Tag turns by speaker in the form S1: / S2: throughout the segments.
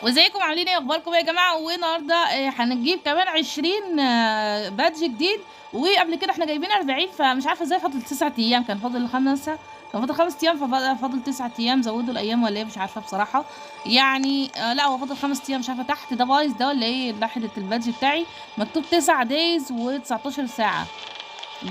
S1: وازيكم عاملين ايه؟ اخباركم ايه يا جماعه؟ والنهارده هنجيب كمان 20 بادج جديد. وقبل كده احنا جايبين 40، فمش عارفه ازاي فاضل 9 ايام. كان فاضل 5، كان فاضل 5 ايام، فبقى فاضل 9 ايام. زودوا الايام ولا ايه؟ مش عارفه بصراحه. يعني لا، هو فاضل 5 ايام. مش عارفه تحت ده بايظ ده ولا ايه؟ ناحيه البادج بتاعي مكتوب 9 دايز و19 ساعه،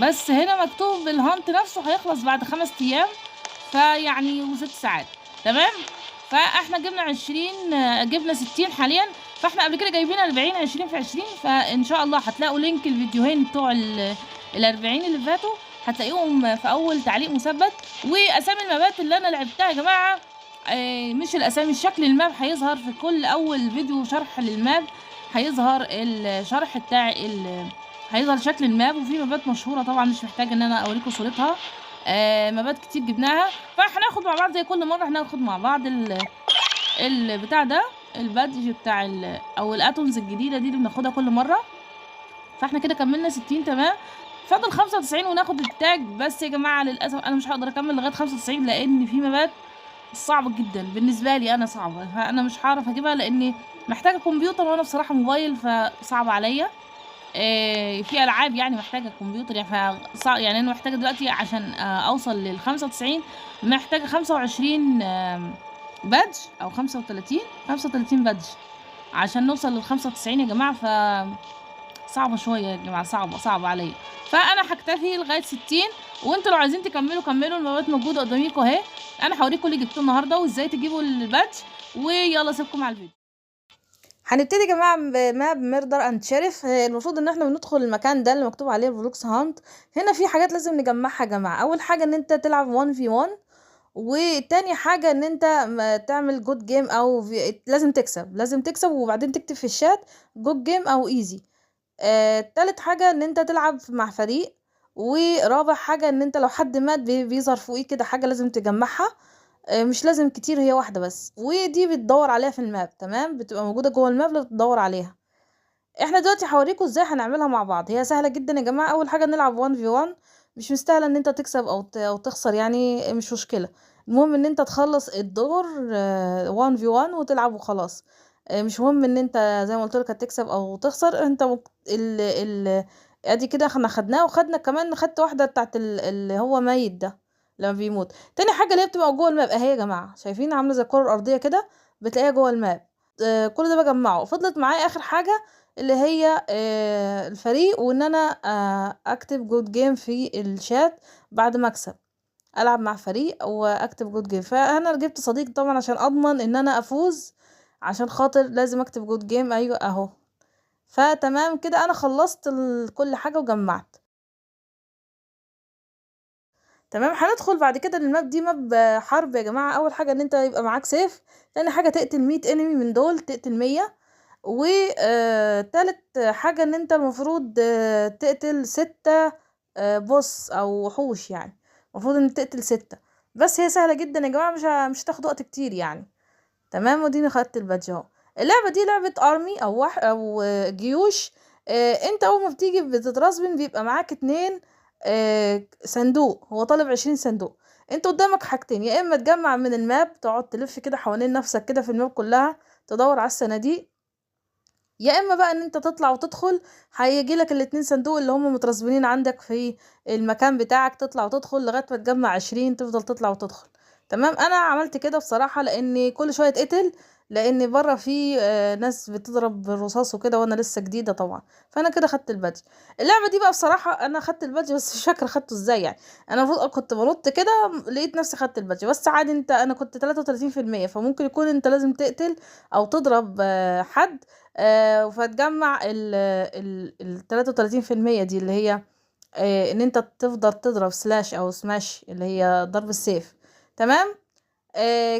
S1: بس هنا مكتوب الهانت نفسه هيخلص بعد 5 ايام، فيعني و6 ساعات. تمام. فاحنا جبنا 20، جبنا 60 حاليا. فاحنا قبل كده جايبين 40، 20 في 20. فان شاء الله هتلاقوا لينك الفيديوهين بتوع ال 40 اللي فاتوا، هتلاقيهم في اول تعليق مثبت. واسامي المابات اللي انا لعبتها يا جماعه، مش الاسامي، شكل الماب هيظهر في كل اول فيديو شرح للماب. هيظهر الشرح بتاع هيظهر شكل الماب. وفي مابات مشهوره طبعا مش محتاج ان انا اوريكم صورتها. مابات كتير جبناها. فهناخد مع بعض زي كل مره، هناخد مع بعض البتاع ده، البادج بتاع او الاتومز الجديده دي اللي بناخدها كل مره. فاحنا كده كملنا 60. تمام. فاضل 95 وناخد التاج. بس يا جماعه للاسف انا مش هقدر اكمل لغايه 95، لان في مابات صعبه جدا بالنسبه لي، انا صعبه، فانا مش هعرف اجيبها لاني محتاجه كمبيوتر، وانا بصراحه موبايل فصعب عليا. في العاب يعني محتاجه كمبيوتر، يعني يعني انا محتاجه دلوقتي عشان اوصل لل 95، محتاجه 25 بادج او 35 بادج عشان نوصل لل 95 يا جماعه. صعبه شويه يا جماعه، صعبه عليا. فانا هكتفي لغايه 60. وانتوا لو عايزين تكملوا كملوا، المواد موجوده قداميكم اهي. انا هوريكم اللي جبتوه النهارده وازاي تجيبوا البادج. ويلا سيبكم على الفيديو. هنبتدي يا جماعه بماب ميردر اند شيريف. المفروض ان احنا بندخل المكان ده اللي مكتوب عليه فلوكس هانت. هنا في حاجات لازم نجمعها يا جماعه. اول حاجه ان انت تلعب 1v1، وتاني حاجه ان انت تعمل جود جيم او لازم تكسب وبعدين تكتب في الشات جود جيم او ايزي. تالت حاجه ان انت تلعب مع فريق. ورابع حاجه ان انت لو حد مات بيظهر فوقيه كده حاجه لازم تجمعها. مش لازم كتير، هي واحدة بس، ودي بتدور عليها في الماب. تمام، بتبقى موجودة جوه الماب اللي بتدور عليها. احنا دلوقتي هوريكم ازاي هنعملها مع بعض. هي سهلة جدا يا جماعة. اول حاجة نلعب 1v1. مش مستاهلة ان انت تكسب او تخسر، يعني مش مشكلة. المهم ان انت تخلص الدور 1v1 وتلعب وخلاص. مش مهم ان انت زي ما قلت لك هتكسب او تخسر. انت ادي كده احنا خدناه، وخدنا كمان خدت واحدة بتاعت اللي هو ميت ده لما بيموت. تاني حاجة اللي هي بتبقى جوه الماب اهي يا جماعة، شايفين عاملة زي الكرة الارضية كده، بتلاقيها جوه الماب. كل ده بجمعه. فضلت معايا اخر حاجة اللي هي الفريق، وان انا اكتب جود جيم في الشات بعد ما اكسب. العب مع فريق واكتب جود جيم. فانا جبت صديق طبعا عشان اضمن ان انا افوز، عشان خاطر لازم اكتب جود جيم. ايوه اهو. فتمام كده انا خلصت كل حاجة وجمعت. تمام. هندخل بعد كده الماب دي ماب حرب يا جماعة. اول حاجة ان انت يبقى معاك سيف. تاني حاجة تقتل 100 انمي من دول، تقتل 100. تالت حاجة ان انت المفروض تقتل 6 بوس او وحوش يعني. المفروض ان تقتل 6. بس هي سهلة جدا يا جماعة، مش هتاخد وقت كتير يعني. تمام. وديني خدت البادج اهو. اللعبة دي لعبة ارمي او جيوش. انت اول ما بتيجي بتترسبن بيبقى معاك 2 صندوق. هو طالب 20 صندوق. انت قدامك حاجتين، يا اما تجمع من الماب، تقعد تلف كده حوالين نفسك كده في الماب كلها تدور على الصناديق، يا اما بقى ان انت تطلع وتدخل. هيجي لك الاتنين صندوق اللي هم مترسبين عندك في المكان بتاعك، تطلع وتدخل لغايه ما تجمع 20، تفضل تطلع وتدخل. تمام. انا عملت كده بصراحه لان كل شويه اتقتل، لان بره في ناس بتضرب بالرصاص وكده، وانا لسه جديده طبعا. فانا كده خدت البادج. اللعبه دي بقى بصراحه انا خدت البادج بس مش فاكره خدته ازاي يعني. انا المفروض كنت بنط كده، لقيت نفسي خدت البادج. بس عادي، انا كنت 33%، فممكن يكون انت لازم تقتل او تضرب حد فتجمع ال 33% دي اللي هي ان انت تفضل تضرب سلاش او سماش اللي هي ضرب السيف. تمام.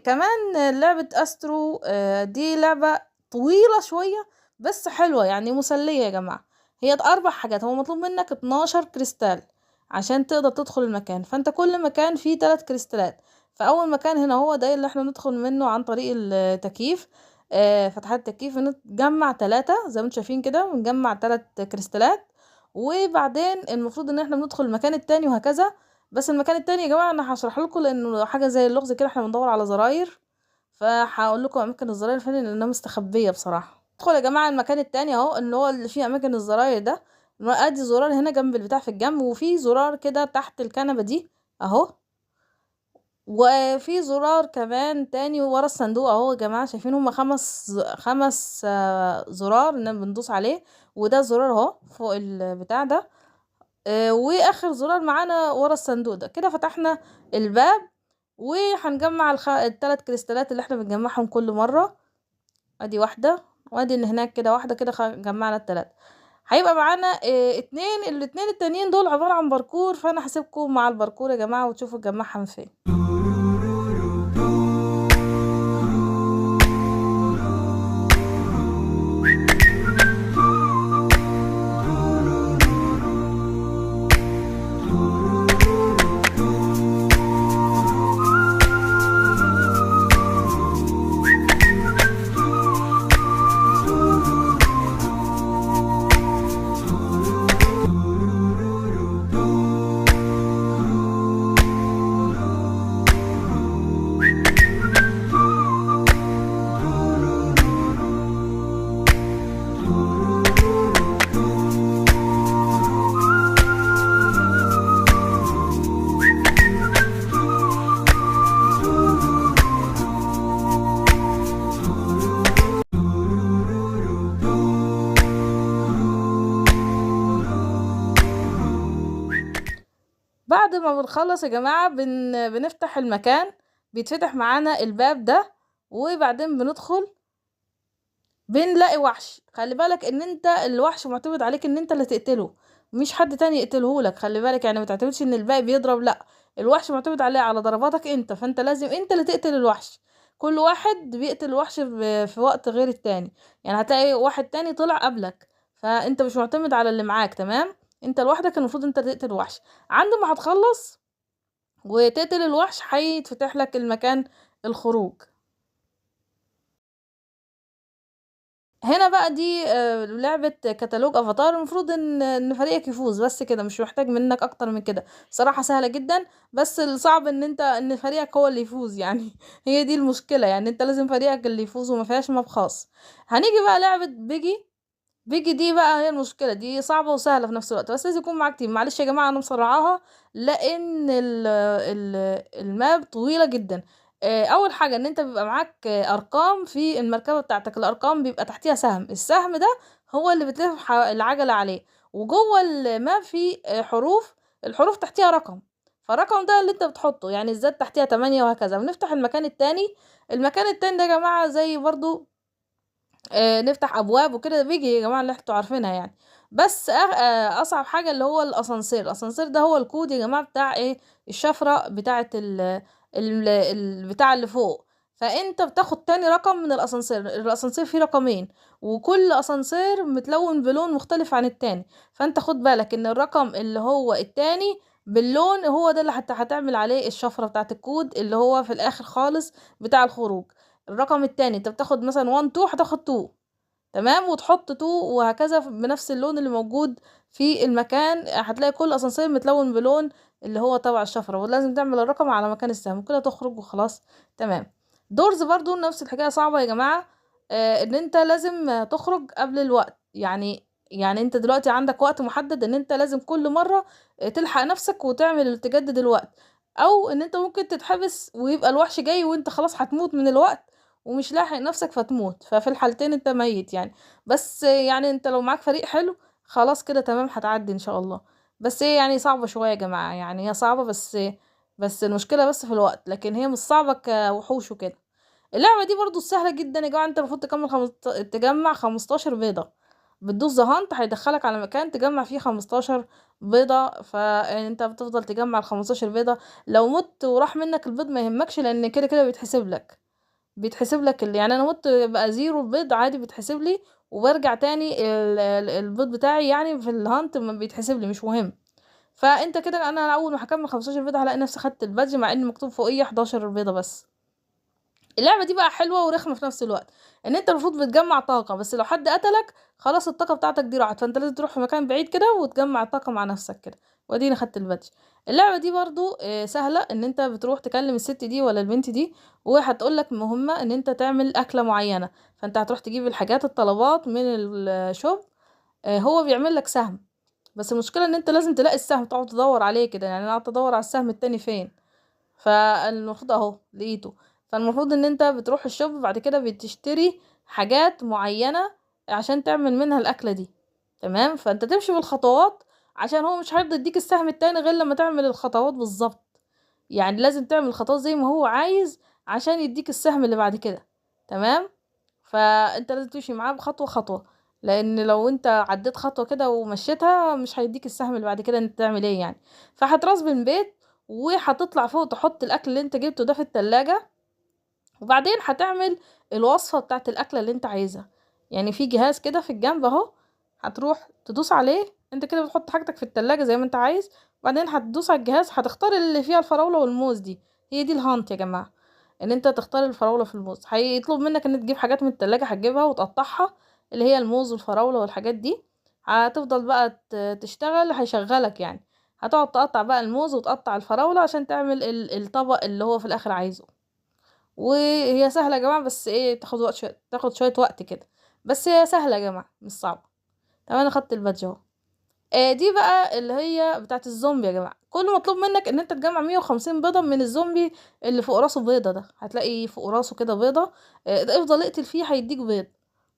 S1: كمان لعبة استرو دي لعبة طويلة شوية بس حلوة يعني مسلية يا جماعة. هي 4 حاجات. هو مطلوب منك 12 كريستال عشان تقدر تدخل المكان. فانت كل مكان فيه 3 كريستالات. فاول مكان هنا هو ده اللي احنا ندخل منه عن طريق التكييف. فتحات التكييف نجمع 3 زي ما انتم شايفين كده، ونجمع 3 كريستالات. وبعدين المفروض ان احنا بندخل المكان التاني وهكذا. بس المكان التاني يا جماعة انا هشرح لكم لانه حاجة زي اللغز كده، احنا بندور على زراير. فهقول لكم اماكن الزراير فين لانها مستخبيه بصراحه. ادخل يا جماعه المكان التاني اهو، اللي هو اللي فيه اماكن الزراير ده. ادي زرار هنا جنب البتاع في الجنب، وفي زرار كده تحت الكنبه دي اهو، وفي زرار كمان تاني ورا الصندوق اهو يا جماعه. شايفين هما خمس زرار ان بندوس عليه، وده زرار اهو فوق البتاع ده. واخر زرار معانا ورا الصندوق ده. كده فتحنا الباب، وهنجمع الثلاث كريستالات اللي احنا بنجمعهم كل مره. ادي واحده، وادي اللي هناك كده واحده، كده جمعنا الثلاثه. هيبقى معانا اتنين. الاتنين التانيين دول عباره عن باركور، فانا هسيبكم مع الباركور يا جماعه وتشوفوا نجمعهم فين. بعد ما بنخلص يا جماعة بنفتح المكان، بيتفتح معانا الباب ده، وبعدين بندخل بنلاقي وحش. خلي بالك ان انت الوحش معتمد عليك ان انت اللي تقتله، مش حد تاني يقتله لك. خلي بالك يعني ما تعتمدش ان الباقي بيضرب، لا، الوحش معتمد عليه على ضرباتك انت، فانت لازم انت اللي تقتل الوحش. كل واحد بيقتل الوحش في وقت غير التاني. يعني هتلاقي واحد تاني طلع قبلك، فانت مش معتمد على اللي معاك، تمام؟ انت لوحدك المفروض انت تقتل الوحش. عند ما هتخلص وتقتل الوحش هيتفتح لك المكان الخروج. هنا بقى دي لعبة كتالوج افاتار. المفروض ان فريقك يفوز بس كده، مش محتاج منك اكتر من كده. صراحة سهلة جدا، بس الصعب ان فريقك هو اللي يفوز يعني. هي دي المشكلة، يعني انت لازم فريقك اللي يفوز وما فيهاش ماب خاص. هنيجي بقى لعبة بيجي. بيجي دي بقى هي المشكلة، دي صعبة وسهلة في نفس الوقت، بس لازم يكون معاك تيم. معلش يا جماعة انا مسرعاها لان الماب طويلة جدا. اول حاجة ان انت بيبقى معاك ارقام في المركبة بتاعتك. الارقام بيبقى تحتيها سهم، السهم ده هو اللي بتلف العجلة عليه. وجوه الماب في حروف، الحروف تحتيها رقم، فالرقم ده اللي انت بتحطه. يعني الزد تحتيها 8 وهكذا. بنفتح المكان التاني. المكان التاني ده يا جماعة زي برضو نفتح ابواب وكده. بيجي يا جماعه اللي انتوا عارفينها يعني. بس اصعب حاجه اللي هو الاسانسير. الاسانسير ده هو الكود يا جماعه بتاع ايه؟ الشفره بتاعه البتاع اللي فوق. فانت بتاخد تاني رقم من الاسانسير. الاسانسير فيه رقمين، وكل اسانسير متلون بلون مختلف عن التاني. فانت خد بالك ان الرقم اللي هو التاني باللون هو ده اللي حتى هتعمل عليه الشفره بتاعه الكود اللي هو في الاخر خالص بتاع الخروج. الرقم التاني انت بتاخد مثلا 1 2 هتاخد 2، تمام، وتحط 2 وهكذا بنفس اللون اللي موجود في المكان. هتلاقي كل اسانسير متلون بلون اللي هو تبع الشفرة، ولازم تعمل الرقم على مكان السهم كده تخرج وخلاص، تمام. دورز برضو نفس الحكاية، صعبة يا جماعة. ان انت لازم تخرج قبل الوقت. يعني انت دلوقتي عندك وقت محدد ان انت لازم كل مرة تلحق نفسك وتعمل تجدد الوقت، او ان انت ممكن تتحبس ويبقى الوحش جاي وانت خلاص هتموت من الوقت ومش لاحق نفسك فتموت. ففي الحالتين انت ميت يعني. بس يعني انت لو معاك فريق حلو خلاص كده تمام، هتعدي ان شاء الله. بس هي يعني صعبة شوية يا جماعة، يعني هي صعبة بس المشكلة بس في الوقت، لكن هي مش صعبة كوحوش وكده. اللعبة دي برضو سهلة جدا يا جماعة. انت المفروض تجمع 15 بيضة. بتدوس ذا هانت هيدخلك على مكان تجمع فيه 15 بيضة. فانت بتفضل تجمع ال15 بيضة. لو مت وراح منك البيض ما يهمكش، لان كده كده بيتحسب لك يعني انا مت بقى 0 بيض عادي بيتحسب لي، وبرجع تاني البيض بتاعي يعني في الهانت ما بيتحسب لي، مش مهم. فانت كده انا اول ما هكمل 15 بيضه هلاقي نفسي خدت البادج، مع ان مكتوب فوقيه 11 بيضه بس. اللعبة دي بقى حلوة ورخمة في نفس الوقت، ان انت المفروض بتجمع طاقة، بس لو حد قتلك خلاص الطاقة بتاعتك دي راحت، فانت لازم تروح في مكان بعيد كده وتجمع الطاقة مع نفسك كده. واديني خدت البادج. اللعبة دي برضو سهلة، ان انت بتروح تكلم الست دي ولا البنت دي، وهتقولك مهمة ان انت تعمل اكلة معينة، فانت هتروح تجيب الحاجات الطلبات من الشوب. هو بيعمل لك سهم، بس المشكلة ان انت لازم تلاقي السهم، تقعد تدور عليه كده، يعني انا قعدت ادور على السهم التاني فين، فالمفروض اهو لقيته. فالمفروض ان انت بتروح الشوب بعد كده بتشتري حاجات معينة عشان تعمل منها الاكلة دي. تمام، فانت تمشي بالخطوات، عشان هو مش هيرضى يديك السهم التاني غير لما تعمل الخطوات بالظبط. يعني لازم تعمل الخطوات زي ما هو عايز عشان يديك السهم اللي بعد كده. تمام، فانت لازم تمشي معاه بخطوة خطوة، لان لو انت عديت خطوة كده ومشيتها مش هيديك السهم اللي بعد كده انت تعمل ايه يعني. فهتراس بالبيت، وهتطلع فوق تحط الاكل اللي انت جبته ده في التلاجة، وبعدين هتعمل الوصفة بتاعت الاكلة اللي انت عايزها. يعني في جهاز كده في الجنب اهو، هتروح تدوس عليه، انت كده بتحط حاجتك في التلاجة زي ما انت عايز، وبعدين هتدوس على الجهاز، هتختار اللي فيها الفراولة والموز دي. هي دي الهانت يا جماعة، ان انت تختار الفراولة في الموز. هيطلب منك ان تجيب حاجات من التلاجة، هتجيبها وتقطعها، اللي هي الموز والفراولة والحاجات دي. هتفضل بقى تشتغل، هيشغلك يعني. هتقعد تقطع بقى الموز وتقطع الفراولة عشان تعمل الطبق اللي هو في الاخر عايزه. وهي سهلة يا جماعة، بس ايه، تاخد وقت شوية، تاخد شوية وقت كده، بس هي سهلة يا جماعة مش صعبة. تمام، انا خدت البادج اهو. دي بقى اللي هي بتاعت الزومبي يا جماعة. كل مطلوب منك ان انت تجمع 150 بيضة من الزومبي اللي فوق راسه بيضة ده، هتلاقي فوق راسه كده بيضة. ده افضل اقتل فيه هيديك بيض.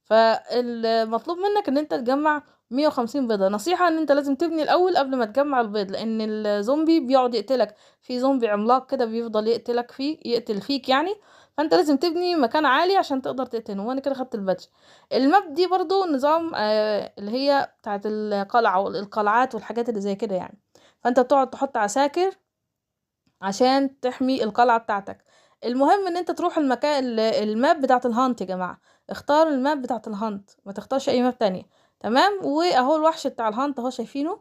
S1: فالمطلوب منك ان انت تجمع 150 بيضة. نصيحة ان انت لازم تبني الاول قبل ما تجمع البيض، لان الزومبي بيقعد يقتلك، في زومبي عملاق كده بيفضل يقتلك فيك، يقتل فيك يعني. فانت لازم تبني مكان عالي عشان تقدر تقتله. وانا كده خدت البادج. الماب دي برضو نظام اللي هي بتاعت القلعة والقلعات والحاجات اللي زي كده يعني. فانت بتقعد تحط عساكر عشان تحمي القلعة بتاعتك. المهم ان انت تروح المكان الماب بتاعت الهانت يا جماعة. اختار الماب بتاعت الهانت، ما تختارش اي ماب تانية. تمام، واهو الوحش بتاع الهانت اهو شايفينه.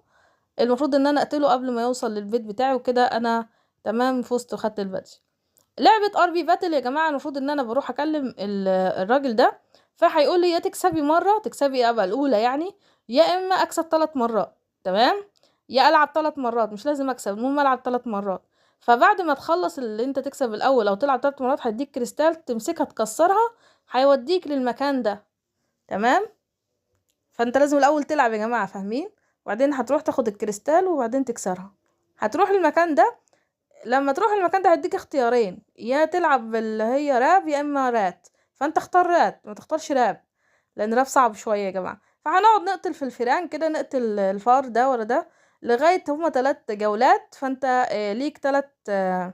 S1: المفروض ان انا اقتله قبل ما يوصل للبيت بتاعي، وكده انا تمام، فزت وخدت البادج. لعبة ار بي باتل يا جماعة، المفروض ان انا بروح اكلم الراجل ده، فهيقول لي يا تكسبي مرة، تكسبي ابقى الاولى يعني، يا اما اكسب 3 مرات. تمام، يا العب 3 مرات، مش لازم اكسب، المهم العب 3 مرات. فبعد ما تخلص اللي انت تكسب الاول او تلعب 3 مرات، هيديك كريستال تمسكها تكسرها، هيوديك للمكان ده. تمام، فانت لازم الاول تلعب يا جماعة، فاهمين؟ وبعدين هتروح تاخد الكريستال وبعدين تكسرها. هتروح المكان ده. لما تروح المكان ده هيديك اختيارين، يا تلعب اللي هي راب يا اما رات. فانت اختار رات، ما تختارش راب، لان راب صعب شويه يا جماعه. فهنقعد نقتل في الفيران كده، نقتل الفار ده ورا ده لغايه هما 3 جولات. فانت ليك 3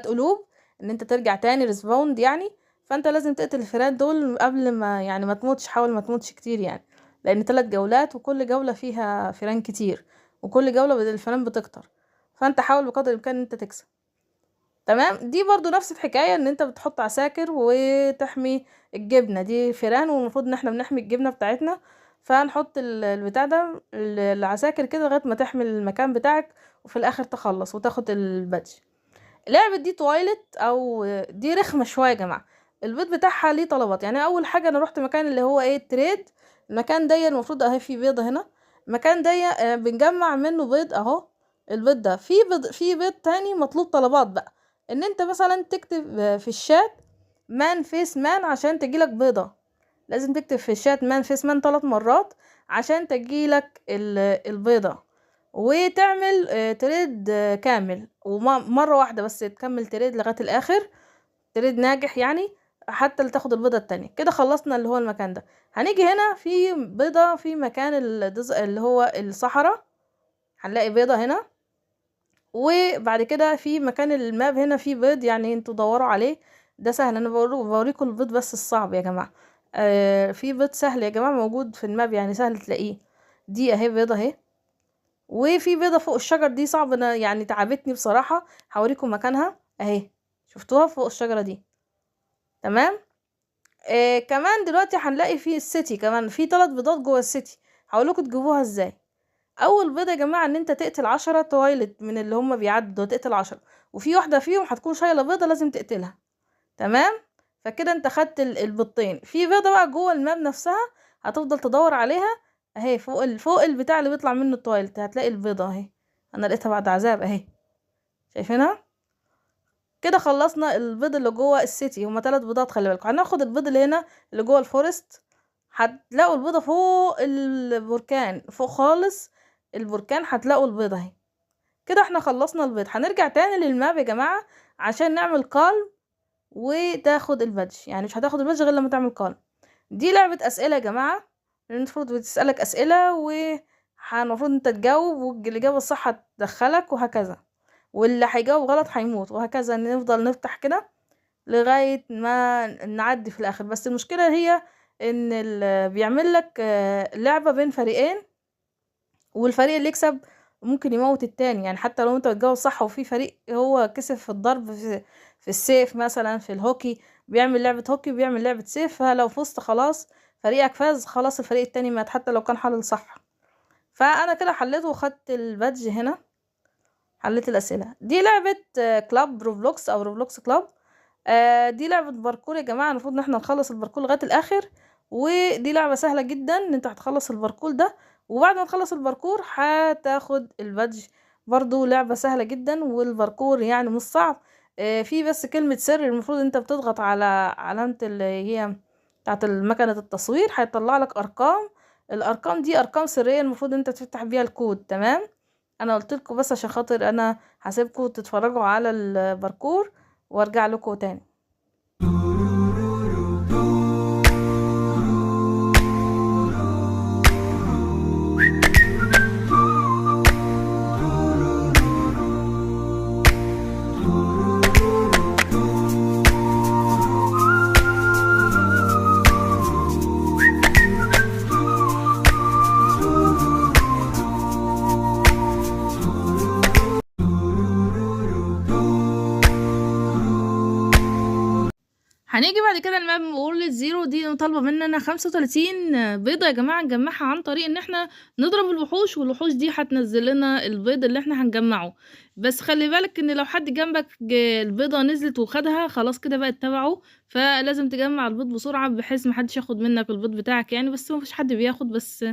S1: قلوب ان انت ترجع تاني ريسباوند يعني. فانت لازم تقتل الفيران دول قبل ما يعني ما تموتش، حاول ما تموتش كتير يعني، لان 3 جولات وكل جوله فيها فيران كتير، وكل جوله الفيران بتكتر. فانت حاول بقدر الامكان ان انت تكسب. تمام، دي برضو نفس الحكاية، ان انت بتحط عساكر وتحمي الجبنة دي فيران، والمفروض ان احنا بنحمي الجبنة بتاعتنا. فهنحط البتاع ده العساكر كده لغاية ما تحمي المكان بتاعك، وفي الاخر تخلص وتاخد البادج. لعبة دي تويلت او دي رخمة شوية يا جماعة. البيض بتاعها ليه طلبات، يعني اول حاجة انا رحت مكان اللي هو ايه التريد. المكان ده المفروض اهي في بيضة هنا. المكان ده بنجمع منه بيض اهو. البيض ده في بيض تاني مطلوب طلبات بقى، ان انت مثلا تكتب في الشات مان فيس مان عشان تجيلك بيضة. لازم تكتب في الشات مان فيس مان 3 مرات عشان تجيلك البيضة. وتعمل تريد كامل، ومرة واحدة بس تكمل تريد لغاية الآخر، تريد ناجح يعني، حتى اللي تاخد البيضة التانية. كده خلصنا اللي هو المكان ده. هنيجي هنا في بيضة في مكان اللي هو الصحراء، هنلاقي بيضة هنا. وبعد كده في مكان الماب هنا في بيض، يعني انتوا دوروا عليه. ده سهل، انا بوريكم البيض بس الصعب يا جماعة. في بيض سهل يا جماعة موجود في الماب، يعني سهل تلاقيه. دي اهي بيضة اهي. وفي بيضة فوق الشجر دي صعب، انا يعني تعبتني بصراحة. هوريكم مكانها اهي، شفتوها فوق الشجرة دي. تمام. كمان دلوقتي هنلاقي في السيتي كمان في 3 بيضات جوه السيتي. هقولكوا تجيبوها ازاي. اول بيضة يا جماعة ان انت تقتل 10 تويلت من اللي هم بيعدوا، تقتل 10، وفي واحدة فيهم هتكون شايلة بيضة لازم تقتلها. تمام. فكده انت خدت البيضتين. في بيضه بقى جوه الماب نفسها هتفضل تدور عليها اهي، فوق البتاع اللي بيطلع منه التواليت هتلاقي البيضه اهي. انا لقيتها بعد عذاب اهي، شايفينها؟ كده خلصنا البيض اللي جوه السيتي. هما 3 بيضات، خلي بالكم. هناخد البيض اللي هنا اللي جوه الفورست. هتلاقوا البيضه فوق البركان، فوق خالص البركان هتلاقوا البيضه اهي. كده احنا خلصنا البيض. هنرجع تاني للماب يا جماعه عشان نعمل كالم وتاخد البادج. يعني مش هتاخد البادج غير لما تعمل كالم. دي لعبه اسئله يا جماعه، المفروض بتسالك اسئله المفروض انت تجاوب، والاجابه الصح هتدخلك وهكذا، واللي هيجاوب غلط هيموت، وهكذا نفضل نفتح كده لغاية ما نعدي في الاخر. بس المشكلة هي ان بيعمل لك لعبة بين فريقين، والفريق اللي يكسب ممكن يموت التاني. يعني حتى لو انت بتجاوب صح وفي فريق هو كسب في الضرب في السيف مثلا، في الهوكي بيعمل لعبة هوكي وبيعمل لعبة سيف، فلو فزت خلاص فريقك فاز، خلاص الفريق التاني مات حتى لو كان حلل صح. فانا كده حليته وخدت البادج هنا، حليت الاسئله. دي لعبه كلاب روبلوكس او روبلوكس كلاب. دي لعبه باركور يا جماعه، المفروض ان احنا نخلص الباركور لغايه الاخر. ودي لعبه سهله جدا ان انت هتخلص الباركور ده، وبعد ما تخلص الباركور هتاخد البادج. برضو لعبه سهله جدا، والباركور يعني مش صعب. في بس كلمه سر، المفروض انت بتضغط على علامه اللي هي بتاعت مكنه التصوير، هيطلع لك ارقام. الارقام دي ارقام سريه، المفروض انت تفتح بيها الكود. تمام. انا قلت لكم بس عشان خاطر انا هسيبكم تتفرجوا على الباركور وارجع لكم تاني. هنيجي بعد كده الماب وورلد الزيرو. دي طالبه مننا 35 بيضه يا جماعه نجمعها عن طريق ان احنا نضرب الوحوش، والوحوش دي هتنزل لنا البيض اللي احنا هنجمعه. بس خلي بالك ان لو حد جنبك البيضه نزلت وخدها خلاص كده بقت تبعه، فلازم تجمع البيض بسرعه بحيث محدش ياخد منك البيض بتاعك يعني. بس مفيش حد بياخد، بس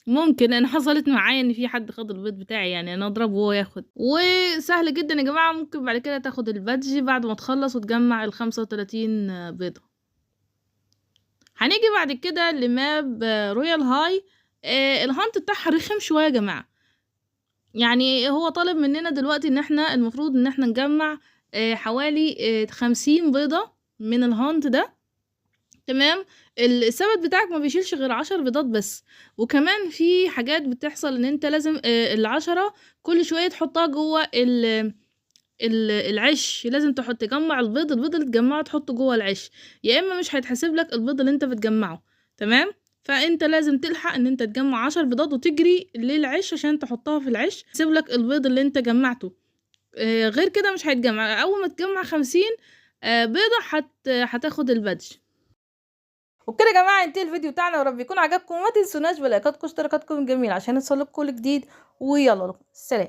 S1: ممكن انا حصلت معايا ان في حد خد البيض بتاعي، يعني انا اضربه وهو ياخد. وسهل جدا يا جماعه، ممكن بعد كده تاخد البادج بعد ما تخلص وتجمع ال35 بيضه. هنيجي بعد كده لماب رويال هاي. الهانت بتاعها رخم شويه يا جماعه. يعني هو طالب مننا دلوقتي ان احنا المفروض ان احنا نجمع حوالي 50 بيضه من الهانت ده. تمام. الثبت بتاعك ما بيشيلش غير 10 بيضات بس. وكمان في حاجات بتحصل ان انت لازم ال10 كل شويه تحطها جوه العش. لازم تجمع البيض اللي تجمعه تحطه جوه العش، يا اما مش هيتحسب لك البيض اللي انت بتجمعه. تمام. فانت لازم تلحق ان انت تجمع 10 بيضات وتجري للعش عشان تحطها في العش تحسب لك البيض اللي انت جمعته. غير كده مش هيتجمع. اول ما تجمع 50 بيضه هتاخد البادج. وبكده يا جماعه ينتهي الفيديو بتاعنا، ورب يكون عجبكم. وما تنسوناش بلايكاتكم واشتراكاتكم الجميله عشان يوصلكم كل جديد. ويلا سلام.